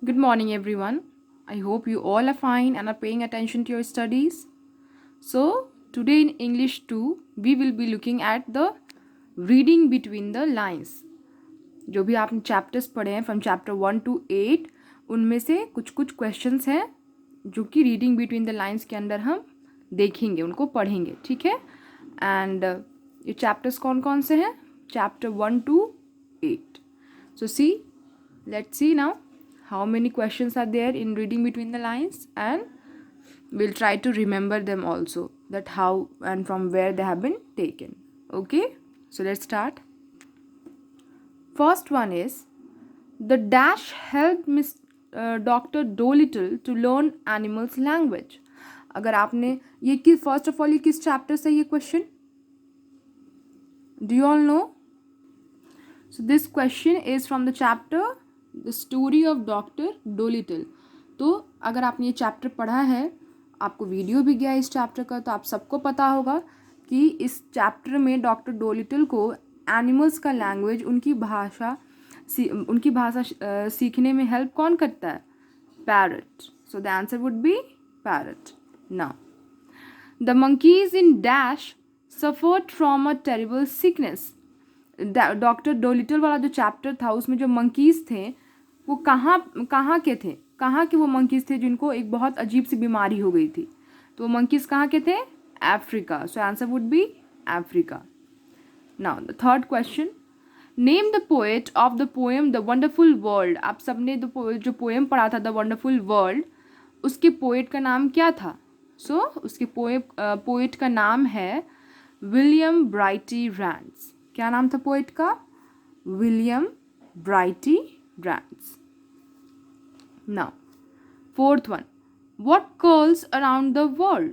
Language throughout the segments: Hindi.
Good morning, everyone. I hope you all are fine and are paying attention to your studies. So, today in English 2, we will be looking at the reading between the lines. जो भी आपने चैप्टर्स पढ़े हैं फ्रॉम चैप्टर 1 to 8, उनमें से कुछ कुछ क्वेश्चंस हैं जो कि रीडिंग बिटवीन द लाइंस के अंदर हम देखेंगे, उनको पढ़ेंगे, ठीक है। एंड ये चैप्टर्स कौन कौन से हैं? Chapter 1 to 8. So see, let's see now how many questions are there in reading between the lines, and we'll try to remember them also, that how and from where they have been taken. Okay, so let's start. First one is, the dash helped Miss Dr. Dolittle to learn animals language. अगर आपने ये कि फर्स्ट ऑफ ऑल ये किस चैप्टर से ये question, do you all know? So this question is from the chapter The Story of Dr. Dolittle. तो अगर आपने ये चैप्टर पढ़ा है, आपको वीडियो भी गया इस चैप्टर का, तो आप सबको पता होगा कि इस चैप्टर में डॉक्टर डोलिटल को एनिमल्स का लैंग्वेज, उनकी भाषा सीखने में हेल्प कौन करता है? Parrot. So the answer would be parrot. Now the monkeys in dash suffered from a terrible sickness. Doctor Dolittle वाला जो चैप्टर था उसमें जो मंकीज थे वो कहाँ के थे? कहाँ के वो मंकीज थे जिनको एक बहुत अजीब सी बीमारी हो गई थी? तो वो मंकीज कहाँ के थे? Africa. So answer would B Africa. Now the third question, name the poet of the poem the wonderful world. आप सबने जो पोएम पढ़ा था द वंडरफुल वर्ल्ड, उसके पोएट का नाम क्या था? सो उसके पोएट का नाम है विलियम ब्राइटी रैंड्स. क्या नाम था पोएट का? William variety रैंड्स. Now fourth one, what curls around the world.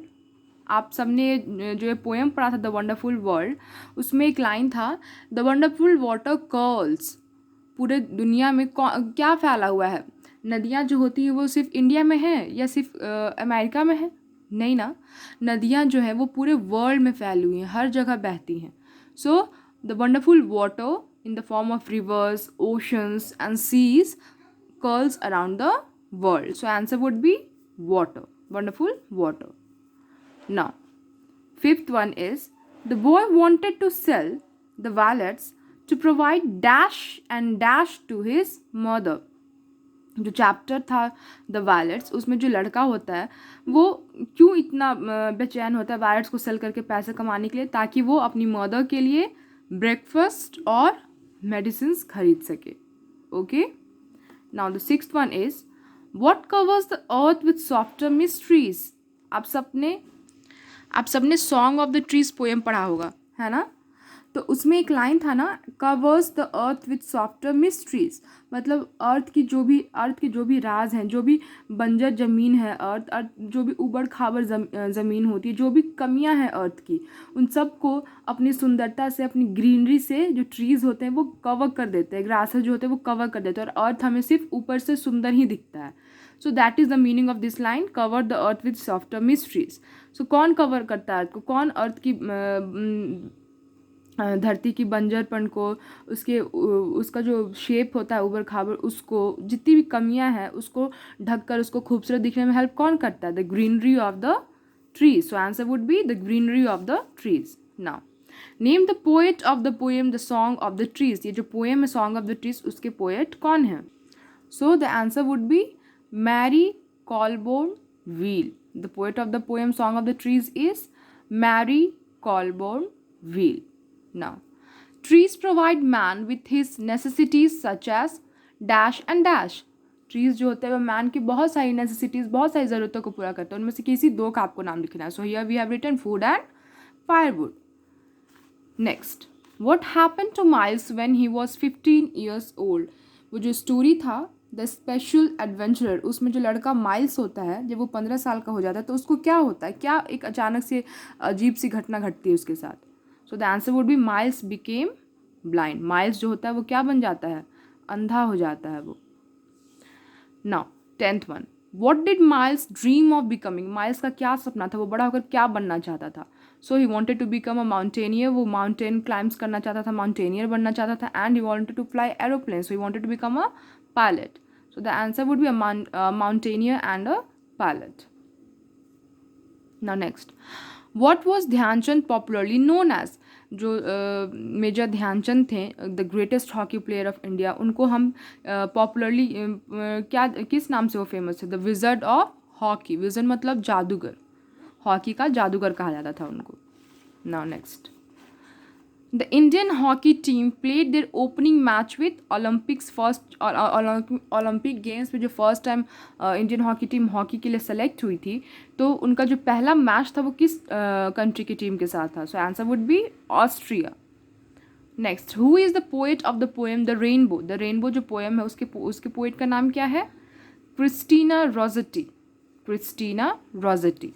आप सबने जो ये पोएम पढ़ा था द वंडरफुल वर्ल्ड, उसमें एक लाइन था, द वंडरफुल वाटर कर्ल्स. पूरे दुनिया में क्या फैला हुआ है? नदियाँ जो होती हैं वो सिर्फ इंडिया में है या सिर्फ अमेरिका में है? नहीं ना, नदियाँ जो है वो पूरे वर्ल्ड में फैली हुई हैं, हर जगह बहती हैं. सो the wonderful water in the form of rivers, oceans and seas curls around the world. So answer would be water. Wonderful water. Now, fifth one is, the boy wanted to sell the wallets to provide dash and dash to his mother. जो चैप्टर था द वैलेट्स, उसमें जो लड़का होता है वो क्यों इतना बेचैन होता है वैलेट्स को सेल करके पैसे कमाने के लिए, ताकि वो अपनी मदर के लिए ब्रेकफास्ट और मेडिसिन खरीद सके. Okay. Now the sixth one is, what covers the earth with softer mysteries. आप सबने song of the trees poem पढ़ा होगा, है ना? तो उसमें एक लाइन था ना, covers the earth with softer mysteries. मतलब अर्थ के जो भी राज हैं, जो भी बंजर ज़मीन है अर्थ जो भी उबड़ खाबड़ ज़मीन होती है, जो भी कमियां हैं अर्थ की, उन सब को अपनी सुंदरता से, अपनी ग्रीनरी से जो ट्रीज़ होते हैं वो कवर कर देते हैं, ग्रासेस जो होते हैं वो कवर कर देते हैं, और अर्थ हमें सिर्फ ऊपर से सुंदर ही दिखता है. So that is the meaning of this line, cover the earth with softer mysteries. So कौन कवर करता है अर्थ को? कौन अर्थ की धरती की बंजरपन को, उसका जो शेप होता है उबड़ खाबड़, उसको जितनी भी कमियां हैं उसको ढककर उसको खूबसूरत दिखने में हेल्प कौन करता है? The greenery of the trees. So answer would be the greenery of the trees. Now name the poet of the poem the song of the trees. ये जो पोएम है सॉन्ग ऑफ द ट्रीज, उसके पोएट कौन है? So the answer would be Mary Colborne Veel. The poet of the poem song of the trees is Mary Colborne Veel. Now, trees provide man with his necessities such as dash and dash. Trees जो होते हैं वो मैन की बहुत सारी नेसेसिटीज़, बहुत सारी ज़रूरतों को पूरा करते हैं. उनमें से किसी दो का आपको नाम लिखना है. So here we have written food and firewood. Next, what happened to Miles when he was 15 years old. वो जो स्टोरी था द स्पेशल एडवेंचरर, उसमें जो लड़का माइल्स होता है जब वो 15 साल का हो जाता है तो उसको क्या होता है? क्या एक अचानक से अजीब सी घटना घटती है उसके साथ? सो the answer would B miles became blind. Miles जो होता है वो क्या बन जाता है? अंधा हो जाता है वो. Now 10th one, what did miles dream of becoming. Miles का क्या सपना था? वो बड़ा होकर क्या बनना चाहता था? So he wanted to become a mountaineer. वो माउंटेन क्लाइम्स करना चाहता था, माउंटेनियर बनना चाहता था. And he wanted to fly aeroplane. So he wanted to become a pilot. So the answer would be a mountaineer and a pilot. Now next, what was Dhyanchand popularly known as? जो मेजर ध्यानचंद थे, the greatest hockey player of India, उनको हम पॉपुलरली क्या किस नाम से वो फेमस थे? The wizard of hockey. Wizard मतलब जादूगर, हॉकी का जादूगर कहा जाता था उनको. Now next, the Indian hockey team played their opening match with Olympics first Olympic games में जो first time Indian hockey team hockey के लिए सेलेक्ट हुई थी, तो उनका जो पहला मैच था वो किस कंट्री की टीम के साथ था? So answer would be Austria. Next, who is the poet of the poem the Rainbow? The Rainbow जो पोएम है उसके पोएट का नाम क्या है? Christina Rossetti. Christina Rossetti.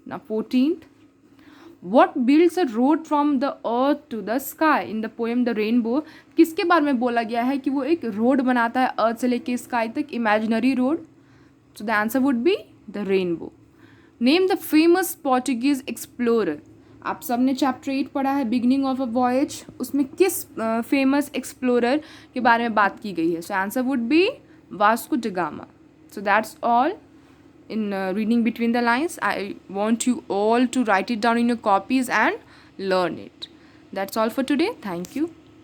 ना 14th, What builds a road from the earth to the sky? In the poem The Rainbow, किसके बारे में बोला गया है कि वो एक रोड बनाता है अर्थ से लेके स्काई तक, imaginary road? So the answer would be the rainbow. Name the famous Portuguese explorer. आप सब ने चैप्टर 8 पढ़ा है, बिगनिंग ऑफ अ वॉयज. उसमें किस फेमस एक्सप्लोरर के बारे में बात की गई है? सो answer would B Vasco da Gama. So that's all in reading between the lines. I want you all to write it down in your copies and learn it. That's all for today. Thank you.